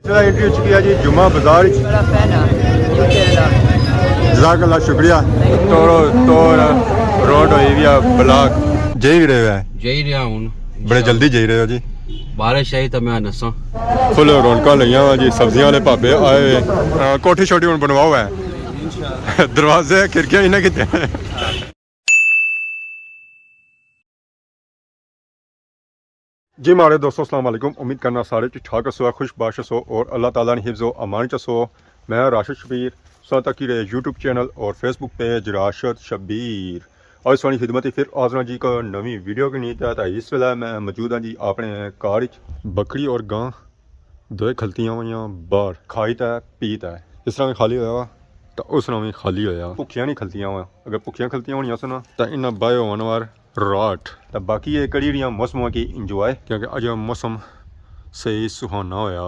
Entry हो चुकी है जी जुम्मा बाजार। जज़ाकल्लाह शुक्रिया। तोड़ रोड हुई भी ब्लॉक जई भी रहे हैं जई रहा हूँ बड़े जल्दी जई रहे हो जी। बारिश आई तो मैं नसा फुल रौनक लईया वा जी। सब्जियां वाले भापे आए हुए कोठी छोटी हूँ बनवाओ है दरवाजे खिड़कियां इन्हें कितने जी। हमारे दोस्तों अस्सलाम वालेकुम। उम्मीद करना सारे ठीक ठाक हो खुशबाश हो और अल्लाह ताला ने हिफ्ज़ व अमान च हो। मैं राशिद शबीर साथ की रहे यूट्यूब चैनल और फेसबुक पेज राशिद शबीर और सोनी खिदमत फिर आजना जी को नवी वीडियो की नीत है। इस वेला मैं मौजूद हाँ जी अपने कार बकरी और गां दो खलतियां हुई बाहर खाई तो पीत है। इस तरह भी खाली होया तो उस तरह भी खाली होया। भुखियां नहीं खलतियां हुआ अगर भुखियां खलतियां होनी सन तो इन्हें बायो होने वार राट तो बाकी ये कड़ी मौसम की इंजॉय क्योंकि अज मौसम सही सुहाना होया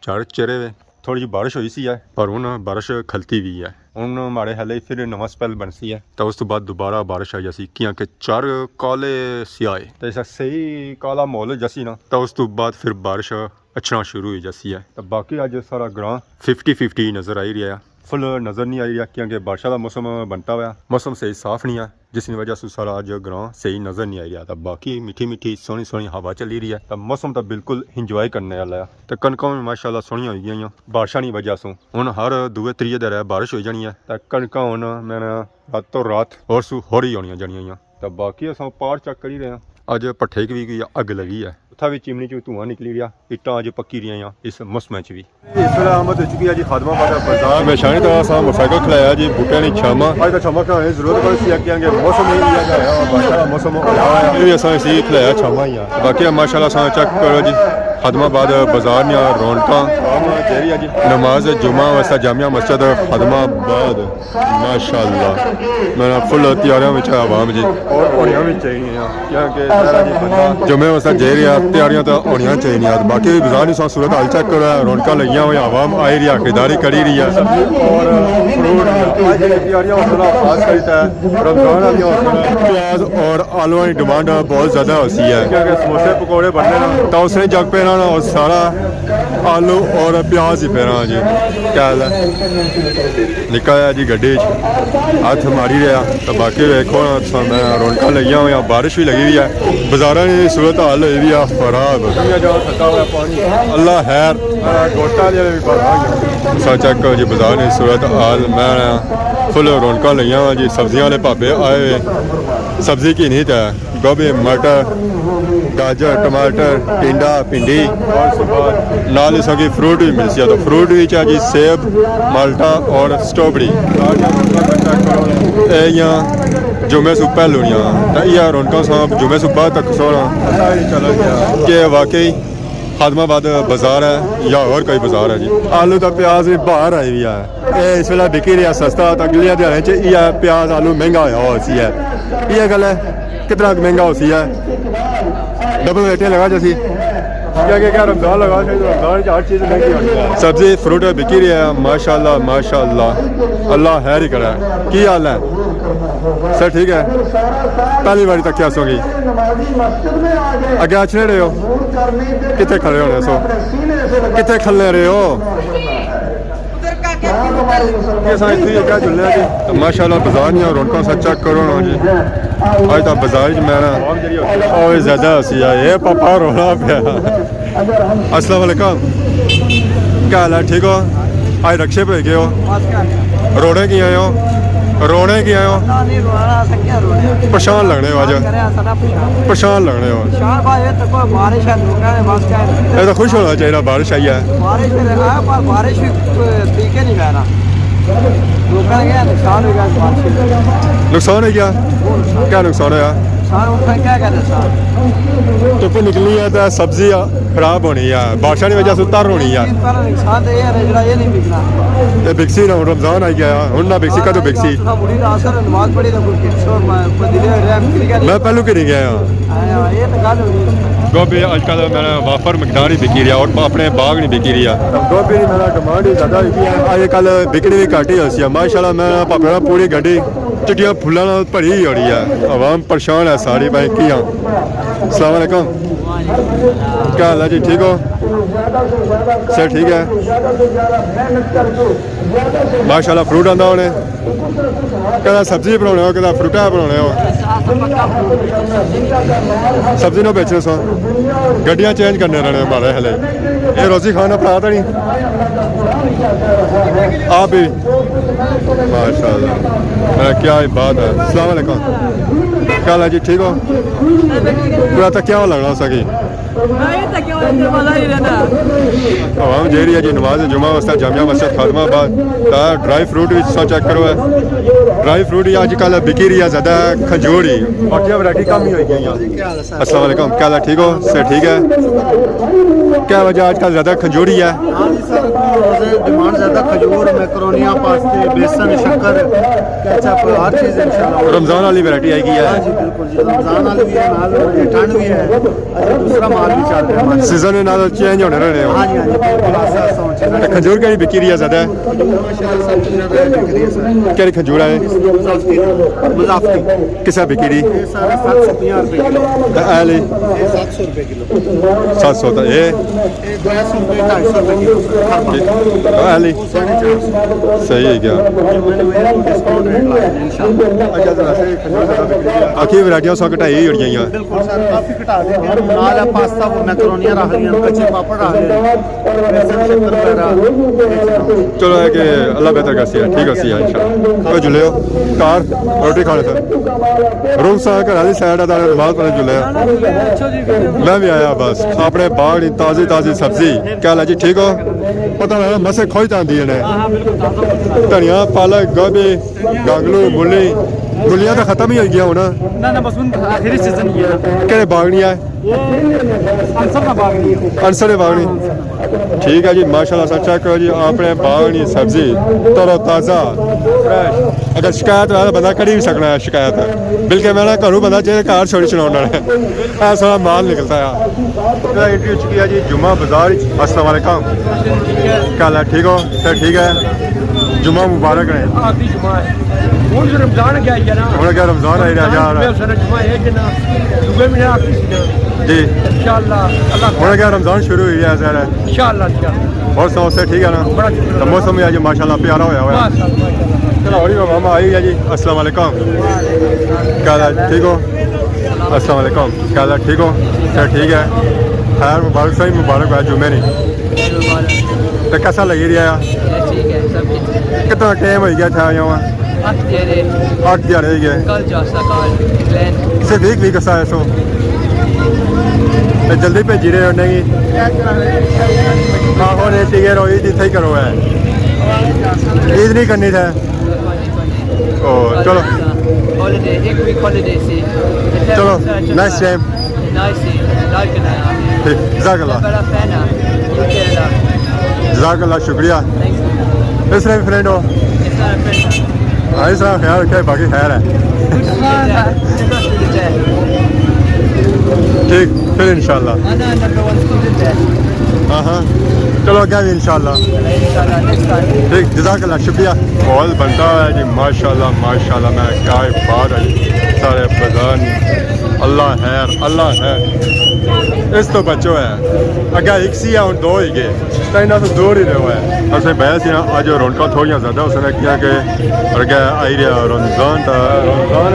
चार चेहरे वे थोड़ी जी बारिश हुई सी है पर हूँ बारिश खलती भी है। हूँ माड़े हाले फिर नवा स्पैल बनसी है तो उस तो बाद दोबारा बारिश आई जैसी क्योंकि चार काले सियाए तो ऐसा सही काला माहौल जैसी ना तो उस तो बाद फिर बारिश अच्छना शुरू हुई जैसी है। तो बाकी अज सारा ग्रां 50-50 नज़र आई रहा है। फुल नज़र नहीं आई रहा क्योंकि बारिश का मौसम बनता हुआ मौसम सही साफ नहीं है जिसकी वजह से सारा अज ग्रां सही नज़र नहीं आई रहा था। बाकी मीठी मीठी सोहनी सोहनी हवा चली रही है तो मौसम तो बिल्कुल इंजॉय करने वाला है। तो कणकों भी माशाल्लाह सोहनिया हो गई बारिशा की वजह से हूँ हर दूए त्रीए दिन बारिश हो जानी है तो कणक हूँ मैंने रातों रात और सू होरी होनी जानिया। तो बाकी अस पार चेक कर ही रहे हैं। अज भट्ठे की भी अग लगी है उत्था भी चिमनी च धुआं निकली रहा इट्टा अज पक्की रही इस मौसम भी। इस वे आमद हो चुकी है जी खादमाबाद बाजार में शानी तरह सा मोटरसाइकिल खिलाया जी बूटे ने छामा अज तो छामा खिलाने की जरूरत पड़ी कि मौसम ही बारिश मौसम भी अस इसी खिलाया छामा ही बाकी माशाल्लाह चेक करो जी खादमाबाद बाजार ने रौनक जी नमाज जुमा वैसा जामिया मस्जिद खादमाबाद माशाल्लाह मेरा फुल तैयारियों में आवाम जी और होनिया भी चाहिए क्योंकि जुमे वैसा जे रहा तैयारियां तो होनी चाहिए। बाकी बाजार की सूरत हाल चेक करो रौनक लगिया हुई आवाम आई रही है खरीदारी करी रही है और फ्रूट तैयारियां खास करता है रमजान प्याज और आलूओं की डिमांड बहुत ज़्यादा होती है क्योंकि समोसे पकौड़े बनने तो उसने जग पे ना और सारा आलू और प्याज ही पेना जी क्या निका है जी गड्डी हथ मारी रहा। तो बाकी देखो रौनक लगिया हुई बारिश भी लगी हुई है बाजारों की सूरत हाल हुई भी है खराब अल्लाह खैर चेक करो जी बाजार की सूरत हाल मैं फुल रौनक लगिया हुआ जी। सब्जियां वाले भापे आए हुए सब्जी की नीत है गोभी मटर गाजर टमाटर टिंडा भिंडी और नाल इसकी फ्रूट भी मिलती है। तो फ्रूट भी है जी सेब माल्टा और स्ट्रॉबेरी जुमे सु पहलूनिया यह रौनक जुमे सु बाद तक सोना कि वाकई खादमाबाद बाजार है या और कोई बाजार है जी। आलू तो प्याज भी बाहर आई हुई है इस वेला बिकी रहा सस्ता तो अगले दिहाड़े यह प्याज आलू महंगा होया सी है यह गल है कितना महंगा होती है डबल रेटें लगा जैसी क्या रमजान लगा रमजान हर चीज़ महंगी होती है। सब्जी फ्रूट बिकी रही है माशाल्लाह माशाल्लाह अल्लाह खैर ही करे। की हाल है सर ठीक है पहली बारी तक क्या सोगी अगे अच्छे रहे हो कितने खड़े होने सो कितने खलने रहे हो तो माशाल्लाह बाजार नहीं रौनक सा चेक करो ना जी आज तो बाजार मैं और ज़्यादा हसी है ये पापा रोना पे। अस्सलाम वालेकुम क्या हाल है ठीक हो आज रक्शे पे गए हो रोने की आए हो रोने की आए हो परेशान लगने हो आज परेशान लगने हो ये तो खुश होना चाहिए बारिश आई है नुकसान है क्या क्या नुकसान है तो कोई निकलनी है तो सब्जी खराब होनी है बारिश की वजह से तर होनी है बिकसी ना रमजान आई गया हूँ ना बिकसी का तो बिकसी मैं पहलू कि नहीं गया गोभी आजकल मैंने वाफर मकदार ही बिकी रहा और अपने बाग नहीं बिकी रहा गोभी की मेरा डिमांड ही ज़्यादा अजकल बिकनी भी घट ही होती है माशाल्लाह मैं पापा पूरी गड्डी चिट्टियां फुलों भरी ही हो रही है आवाम परेशान है सारी भाई की हाँ। अस्सलाम वालेकुम क्या हाल है जी ठीक हो सर ठीक है माशाल्लाह फ्रूट आंदा होने कदा सब्जी बनाने हो कदा फ्रूटा बनाने हो सब्जी ना बेचने सो गड्डियां चेंज करने रहने हमारे हले ये रोजी खाना पड़ा था नहीं आप भी माशाल्लाह क्या ही बात है अस्सलाम वालेकुम क्या हाल है जी ठीक हो पूरा तो क्या लगना सकी हम जे रही है जी नमाज जुमा वास्ते जामिया मस्जिद खादमाबाद ड्राई फ्रूट भी चेक करो है ड्राई फ्रूट ही अजकल बिकी रही है ज़्यादा खजूर ही बाकी वैरायटी कम ही हो गई अस्सलाम वालेकुम क्या हाल है ठीक हो सर ठीक है क्या वजह आजकल ज़्यादा खजूर ही है डिमांड ज़्यादा खजूर मैकरोनियाँ पास्ते बेसन शक्कर केचप हर चीज़ इंशाल्लाह रमज़ान वाली वैरायटी आएगी है जी बिल्कुल जी रमज़ान वाली भी है नाल ये ठंड भी है अच्छा दूसरा माल भी चल रहा है सीजन नाल चेंज होने रहने हो हाँ जी बिल्कुल ते खजूर केड़ी बिकी रही है ज़्यादा केड़ी खजूर है मुजाफरी किसा बिकी रही ये सारा 750 रुपए किलो आली ये 700 रुपए किलो 700 तो ये ये 200 रुपए 250 रुपए किलो आली 450 सही है क्या मैंने मेरा डिस्काउंट रेट लगाया है इंशाल्लाह आखिर वैरायटियां सौ घटाई ही होनी हैं बिल्कुल सर काफी घटा देंगे नाल है पास्ता वो मैकरोनियाँ रख लिया कच्चे पापड़ रख लिए बेसन शक्कर वगैरह चलो है कि अल्लाह बेहतर कर सिया ठीक है सिया इंशाल्लाह तो जुले हो कार रोटी खाने से रूम सा घर वाली साइड है नमाज पढ़ने जुले मैं भी आया बस अपने बाग की ताज़ी ताज़ी सब्जी क्या हाल है जी ठीक हो पता लगा मसे खोई आती है धनिया पालक गोभी गांगलू मूली मूलियां तो खत्म ही हो गया होना ना बस आखिरी सीजन ये है केड़े बागनी है आंसर ना बागनी अनसर बागनी ठीक है जी माशाल्लाह सर चेक करो जी अपने बागनी सब्जी तरो ताज़ा फ्रेश अगर शिकायत है तो बंदा करी भी सकना है शिकायत बल्कि मैं ना घरों बंदा जेह्दे घर छोड़ी चलाना है ऐसा माल निकलता है एंट्री हो चुकी है जी जुम्मा बाजार अस्सलाम वालेकुम क्या हाल है ठीक हो सर ठीक है जुम्मा मुबारक है आखिरी जुमा है ਹੁਣ ਰਮਜ਼ਾਨ ਗਿਆ ਹੀ ਨਾ ਹੁਣ क्या रमजान आई रहा जा रहा है ਸਨ जुमा है कि ना दुबई में आखिरी सी जी इंशाल्लाह अल्लाह ਹੁਣ क्या रमजान शुरू हुई है सर इंशाल्लाह और सौ से ठीक है ना बड़ा शुक्र तो मौसम भी आज माशाल्लाह प्यारा होया हुआ है चलो और मामा आई है जी अस्सलाम वालेकुम क्या हाल है ठीक हो अस्सलाम वालेकुम क्या हाल है ठीक हो सर ठीक है खैर मुबारक सही मुबारक है जुम्मे नहीं तो कैसा लगी रहा है ठीक है सब ठीक कितना टाइम हो गया था यहाँ आप तेरे 8 दिहाड़े हो गए कल जासा कल प्लान सिर्फ एक वीक है सो तो जल्दी भेजी रहे हो नहीं आहो ने टीके रो ईद इतना ही करो है ईद नहीं करनी था ओ चलो हॉलिडे एक वीक हॉलिडे से चलो नेक्स्ट टाइम नाइस लाइक बनाया ठीक जज़ाकल्लाह बड़ा फैन है केरला जज़ाकल्लाह शुक्रिया इस तरह फ्रेंड हो इसका फ्रेंड हाँ इस तरह ख्याल रखे बाकी खैर है ठीक फिर इंशाल्लाह अना नंबर 1 स्टूडेंट है हाँ हाँ चलो क्या भी इंशाल्लाह इंशाल्लाह नेक्स्ट टाइम ठीक जज़ाकल्लाह शुक्रिया बहुत बनता है जी माशाल्लाह माशाल्लाह मैं क्या बात है जी सारे बाजार अल्लाह है इस तो बच्चो है अगर एक सी है और दो ही गए तो इन्हें तो दूर ही रहो है असं बहस ही अज रौनक थोड़िया ज़्यादा उसने किया कि अगर आई रहा रमजान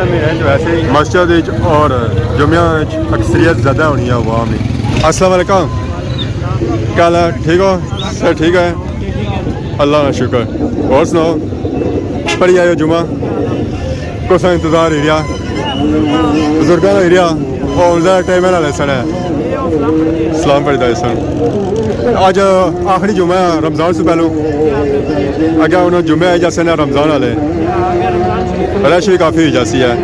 महीने वैसे ही मस्जिद और जुम्मिया अक्सरियत ज़्यादा होनी है अवाम की अस्सलाम वालेकुम क्या हाल है ठीक हो सर ठीक है अल्लाह का शुक्र और सुनाओ पढ़ी आयो जुमा कुछ इंतज़ार ही रहा बुजुर्गों का ही रहा और उनका टाइम है लेसन है सलाम पढ़ता सन अज आखिरी जुमा है रमज़ान से पहलू अगर उन्होंने जुम्मे आई जैसे ना रमज़ान वाले रश भी काफ़ी हुई जैसी है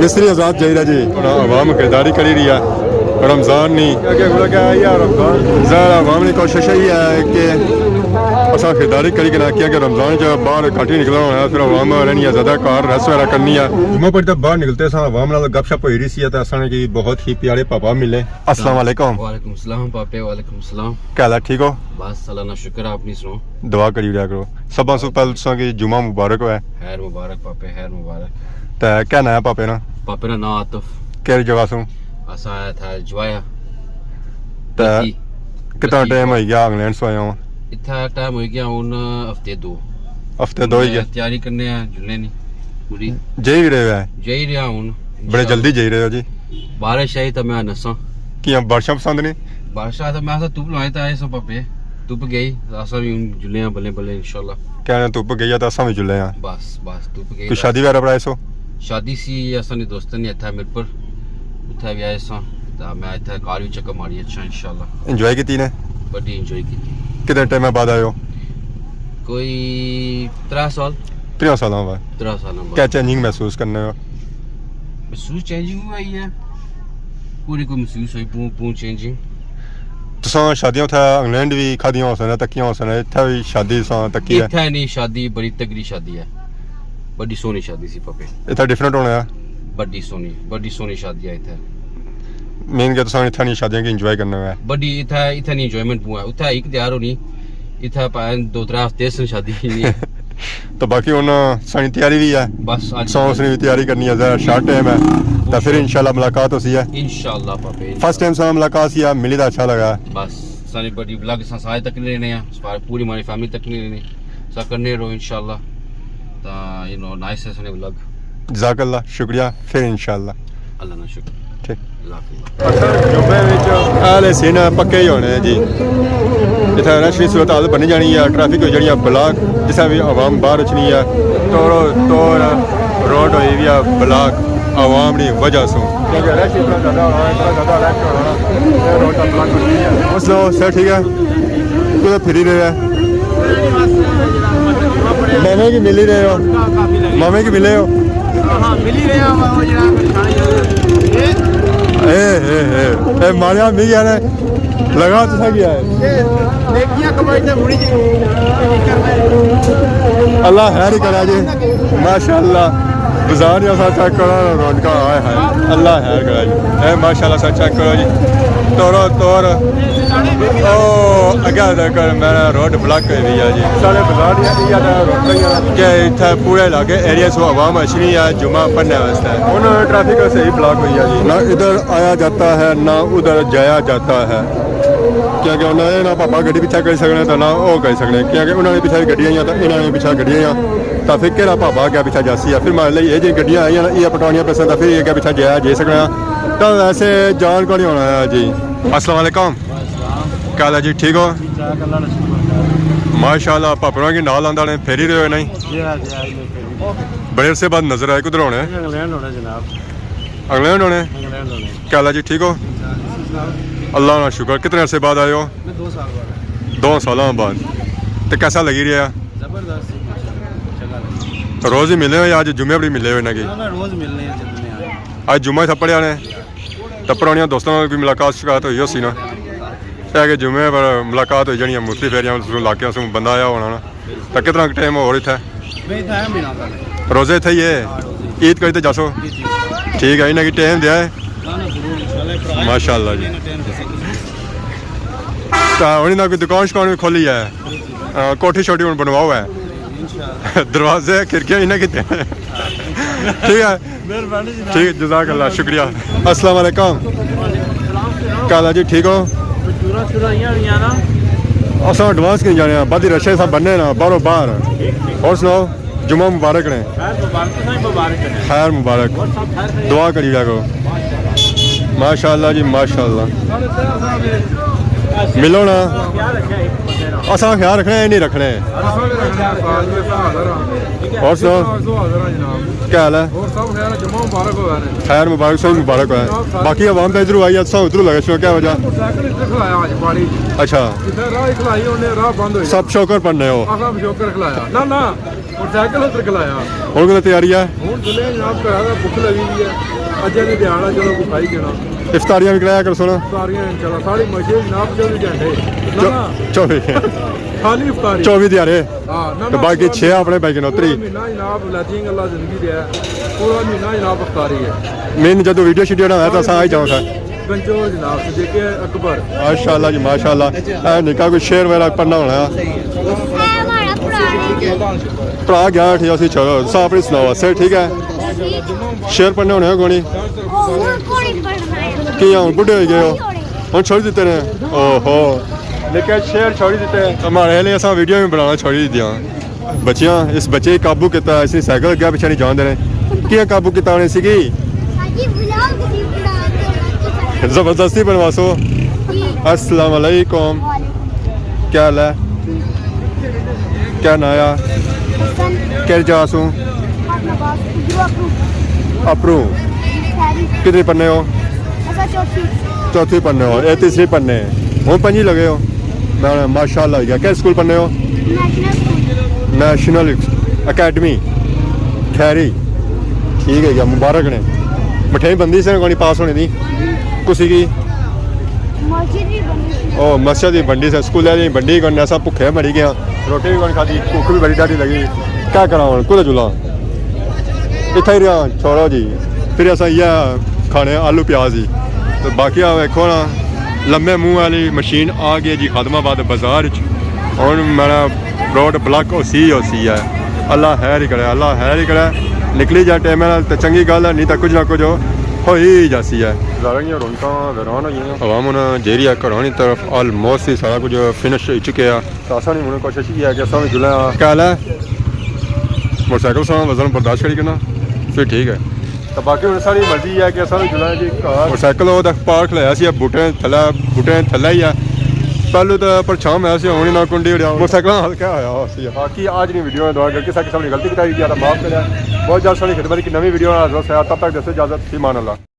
मिस्त्री आज़ाद चाहिए जी आवाम खरीदारी करी रही है रमज़ान नहीं अगे क्या यार रमज़ान ज़्यादा आवाम की कोशिश यही है कि असा खरीदारी करी के किया कि रमज़ान जो बाहर घट ही निकलना होना फिर आवाम रहनी है ज़्यादा कार रेस्ट वगैरह करनी है जुम्मे पर जब बाहर निकलते सा आवाम नाल गपशप हो रही सी तो असाने की बहुत ही प्यारे पापा मिले अस्सलाम वालेकुम वालेकुम सलाम पापे वालेकुम सलाम क्या हाल है ठीक हो बस अल्लाह ना शुक्र आपनी सुनो दुआ करी रहा करो सब से पहले कि जुम्मा मुबारक है खैर मुबारक पापे खैर मुबारक तो क्या नाम है पापे ना पापे ना आतिफ केरी जगह सू असा आया था जवाया तो ਕਿੰਨਾ ਟਾਈਮ ਹੋ ਗਿਆ ਇੰਗਲੈਂਡ ਤੋਂ ਆਇਆ ਹਾਂ इतना टाइम हो गया हूँ हफ्ते 2 ਹਫਤੇ ਦੋ ਹੀ ਗਿਆ तैयारी करने हैं जुलने नहीं पूरी ਜੇ ਹੀ ਰਹੇ ਹੈ जा ही रहा हूँ ਬੜੇ ਜਲਦੀ ਜਾਈ ਰਹੇ ਹੋ ਜੀ बारिश आई तो मैं नसा ਕੀ ਬਾਰਿਸ਼ਾਂ ਪਸੰਦ ਨੇ बारिश आया तो मैं ऐसा धुप लाए था ऐसा पापे धुप गई ऐसा भी हूँ जुले बल्ले बल्ले इंशाल्लाह ਕਹਿੰਦੇ ਧੁੱਪ ਗਈ ਆ ਤਾਂ ਅਸਾਂ ਵੀ ਜੁਲੇ ਆ बस बस धुप गई ਕੋਈ ਸ਼ਾਦੀ ਵਗੈਰਾ ਬਣਾਏ ਸੋ शादी सी ऐसा नहीं दोस्तों ने था मेरे पर उठा भी आया सा तो मैं इतना कार भी चक्कर मारी अच्छा इंशाल्लाह ਇੰਜੋਏ ਕੀਤੀ ਨੇ बड़ी इंजॉय की ਕਿੰਨੇ ਟਾਈਮ ਬਾਅਦ ਆਏ ਹੋ कोई 3 साल 3 ਸਾਲਾਂ ਬਾਅਦ 3 साल बाद ਕਿਆ ਚੇਂਜਿੰਗ ਮਹਿਸੂਸ ਕਰਨੇ ਹੋ महसूस चेंजिंग हुआ ही है पूरी को महसूस हुई पू चेंजिंग ਤੁਸੀਂ ਸ਼ਾਦੀਆਂ ਉੱਥੇ ਇੰਗਲੈਂਡ ਵੀ ਖਾਦੀਆਂ ਹੋ ਸਕਦਾ ਤੱਕੀਆਂ ਹੋ ਸਕਦਾ ਇੱਥੇ ਵੀ ਸ਼ਾਦੀ ਸਾਂ ਤੱਕੀ ਹੈ इतना नहीं शादी बड़ी तगड़ी शादी है बड़ी सोनी शादी सी पापे ਇੱਥੇ ਡਿਫਰੈਂਟ ਹੋਣਾ ਹੈ बड़ी सोनी शादी है इतना ਮੇਨ ਕਿ ਤੁਸੀਂ ਇੱਥੇ ਨਹੀਂ ਸ਼ਾਦੀਆਂ ਕੀ ਇੰਜੋਏ ਕਰਨਾ ਹੈ बड़ी इतना इतना एंजॉयमेंट हुआ उतना एक तैयार होनी इतना 2-3 हफ्ते से शादी नहीं है ਤਾਂ ਬਾਕੀ ਹੁਣ ਸਾਡੀ ਤਿਆਰੀ ਵੀ ਹੈ बस आज ਸੌਂਸ ਦੀ ਵੀ ਤਿਆਰੀ ਕਰਨੀ ਹੈ ਜ਼ਰਾ ਸ਼ਾਰਟ ਟਾਈਮ ਹੈ ਤਾਂ ਫਿਰ ਇਨਸ਼ਾਅੱਲਾ ਮੁਲਾਕਾਤ ਹੋਸੀ ਹੈ इंशाल्लाह पापे फर्स्ट टाइम से मुलाकात किया मिली था अच्छा लगा बस सारी बड़ी व्लॉग सारे तक नहीं लेने हैं पूरी हमारी फैमिली तक नहीं लेने सब करने रहो इंशाल्लाह तो यू नो नाइस है सारे व्लॉग जज़ाकल्लाह शुक्रिया फिर इंशाअल्लाह अल्लाह ना शुक्र ठीक अल्लाह ਜੁਬੇ ਵਿੱਚ ਆਲੇ ਸੀਨ ਪੱਕੇ ਹੀ ਹੋਣੇ ਜੀ ਜਿੱਥੇ ਰਸ਼ੀ ਸੂਰਤ ਹਾਲਤ ਬਣੀ ਜਾਣੀ ਹੈ ਟ੍ਰੈਫਿਕ ਹੋ ਜਾਣੀ ਹੈ ਬਲਾਕ ਜਿੱਥੇ ਵੀ ਆਵਾਮ ਬਾਹਰ ਅਚਣੀ ਹੈ ਤੋੜ ਰੋਡ ਹੋਈ ਵੀ ਆ ਬਲਾਕ ਆਵਾਮ ਦੀ ਵਜ੍ਹਾ ਤੋਂ ਕਿਉਂਕਿ ਰਸ਼ ਇਤਨਾ ਜ਼ਿਆਦਾ ਹੋਣਾ ਇਤਨਾ ਜ਼ਿਆਦਾ ਰਸ਼ ਹੋਣਾ ਇਹ ਰੋਡ ਦਾ ਬਲਾਕ ਹੋ ਗਈ ਹੈ ਉਸ ਲੋ ਸਰ ਠੀਕ ਹੈ ਤੂੰ ਤਾਂ ਫਿਰ ਹੀ ਰਿਹਾ ਮਾਮੇ ਕੀ ਮਿਲ ਹੀ ਰਹੇ ਹੋ ਮਾਮੇ ਕੀ ਮਿਲੇ ਹੋ हाँ मिल ही रहे हैं वो जनाब ए मारिया मिल गया ने लगा तो था गया है देखिए कमाई मुड़ी जी अल्लाह खैर ही करा जी माशाल्लाह बाजार या सा चेक करो रौनक आए हाय अल्लाह खैर करा जी ए माशाल्लाह सा चेक करो जी तोर ओ अगे कर मेरा रोड ब्लॉक कर दिया जी सारे बाजार या रोड के इतना पूरे इलाके एरिया से आवाम अचनी है जुमा पढ़ने वास्ते उन ट्रैफिक सही ब्लॉक हुई है जी ना इधर आया जाता है ना उधर जाया जाता है क्योंकि उन्होंने ना पापा गड्डी पीछा कर सकने तो ना वो कर सकने क्योंकि उन्होंने पीछे गड्डियां तो इन्होंने पीछे गड्डियां तो फिर केरा पापा क्या पीछे जासी है फिर मान ली ये जी गड्डियां आई ना ये पटवानियां पैसा तो फिर ये क्या पीछे जाया जा सकना तो वैसे जान को नहीं होना है जी अस्सलाम वालेकुम क्या हाल है जी ठीक हो माशाल्लाह पापा की नाल आंदा ने फेरी रहे हो नहीं बड़े अरसे बाद नजर आए किधर होने इंग्लैंड होना जनाब इंग्लैंड होने इंग्लैंड होने क्या हाल है जी ठीक हो अल्लाह का शुक्र कितने अरसे बाद आए हो 2 साल बाद 2 सालों बाद तो कैसा लगी रहा जबरदस्त रोज ही मिले हो या आज जुम्मे बड़ी मिले हो इन्हें की रोज मिलने हैं जितने आए आज जुम्मा ही थप्पड़िया ने तो पुरानिया दोस्तों की मुलाकात शिकायत हुई सी ना है कि जुम्मे पर मुलाकात हो जानी मुफ्ती फेरिया इलाकों से बंदा आया होना ना तो कितना टाइम हो रही मैं था महीना का रोजे थे ये ईद करी तो जासो ठीक है इन्हें की टाइम दिया है माशाल्लाह जी तो उन्हें ना कोई दुकान शुकान भी खोली है कोठी छोटी हूँ बनवाओ है दरवाजे खिड़कियाँ इन्हें की ठीक है ठीक है जज़ाकल्लाह शुक्रिया अस्सलाम वालेकुम क्या हाल है जी ठीक हो असा एडवांस कहीं जाने बादी रशे सब बनने ना बारो बाहर और सुनाओ जुम्मा मुबारक ने खैर मुबारक दुआ करी जागो माशाल्लाह जी माशाल्लाह मिलो ना असा ख्याल रखने नहीं रखने और सुनाओ क्या हाल है खैर मुबारक सही मुबारक है बाकी आवाम तो इधर आई है उधर लगे क्या वजह अच्छा सब शौकर पढ़ने हो और कोई तैयारी है इफ्तारियां भी कराया कर सुनो 24 दिहाड़े तो बाकी 6 अपने पैके नौतरी मैंने जो वीडियो शीडियो ना तो असा आई जाऊँ माशाल्लाह जी माशाल्लाह निका कोई शेर वगैरह पढ़ना होना भरा गया ठीक है चलो साफ नहीं सुनाओ सर ठीक है शेर पढ़ने होने कोनी कि बुढ़े हो गए हो हम छोड़ देते हैं ओहो निके शेर छोड़ी देते हमारे लिए असा वीडियो भी बनाना छोड़ी दिया बच्चियां इस बच्चे काबू किया इसी साइकिल अगे पिछे नहीं जान देने क्या काबू किया उन्हें सीगी जबरदस्ती बनवासो अस्सलाम वालेकुम क्या हाल है क्या नाया क्या जासू अपरू कितने पन्ने हो चौथी पन्ने हो ये तीसरी पन्ने हूँ पंजी लगे हो मैं माशाल्लाह हो गया क्या स्कूल पढ़ने हो नेशनल अकेडमी खैरी ठीक है क्या मुबारक ने मठेई बंदी से कोई पास होने दी कुसी की ओ मस्जिद की बंडी से स्कूल की बंडी करने ऐसा भुखे मरी गया रोटी भी कौन खाती भूख भी बड़ी ढाडी लगी क्या करा हूँ कुछ जुला इतना ही रहा छोड़ो जी फिर ऐसा इया खाने आलू प्याज ही तो बाकी वेखो ना लम्बे मुँह वाली मशीन आ गई जी खादमाबाद बाजार हूँ मेरा रोड ब्लॉक उसी है अल्लाह हैर ही करे अल्लाह हैर ही करे निकली जाए टाइम तो चंगी गल है नहीं तो कुछ ना कुछ हो ही जासी है रौनक वैरान हुई हवाम हूँ जेरी है घरों की तरफ ऑलमोस्ट ही सारा कुछ फिनिश हो चुके हैं तो असा नहीं हूँ कोशिश ये है कि असा भी जुले क्या है मोटरसाइकिल सा वजन बर्दाश्त करी करना फिर ठीक है तो बाकी हूँ सारी मर्जी है कि असा भी जुले जी मोटरसाइकिल वो पार्क लाया बूटे थले ही है पहले तो परछाम है होनी ना कुंडी मोटरसाइकिल हल्का होया बाकी आज नहीं वीडियो दुआ करके किसी ने गलती बताई गया माफ करें बहुत जल्द सारी खिदमत की नवी वीडियो तब तक दसो इजाजत ईमान अल्लाह।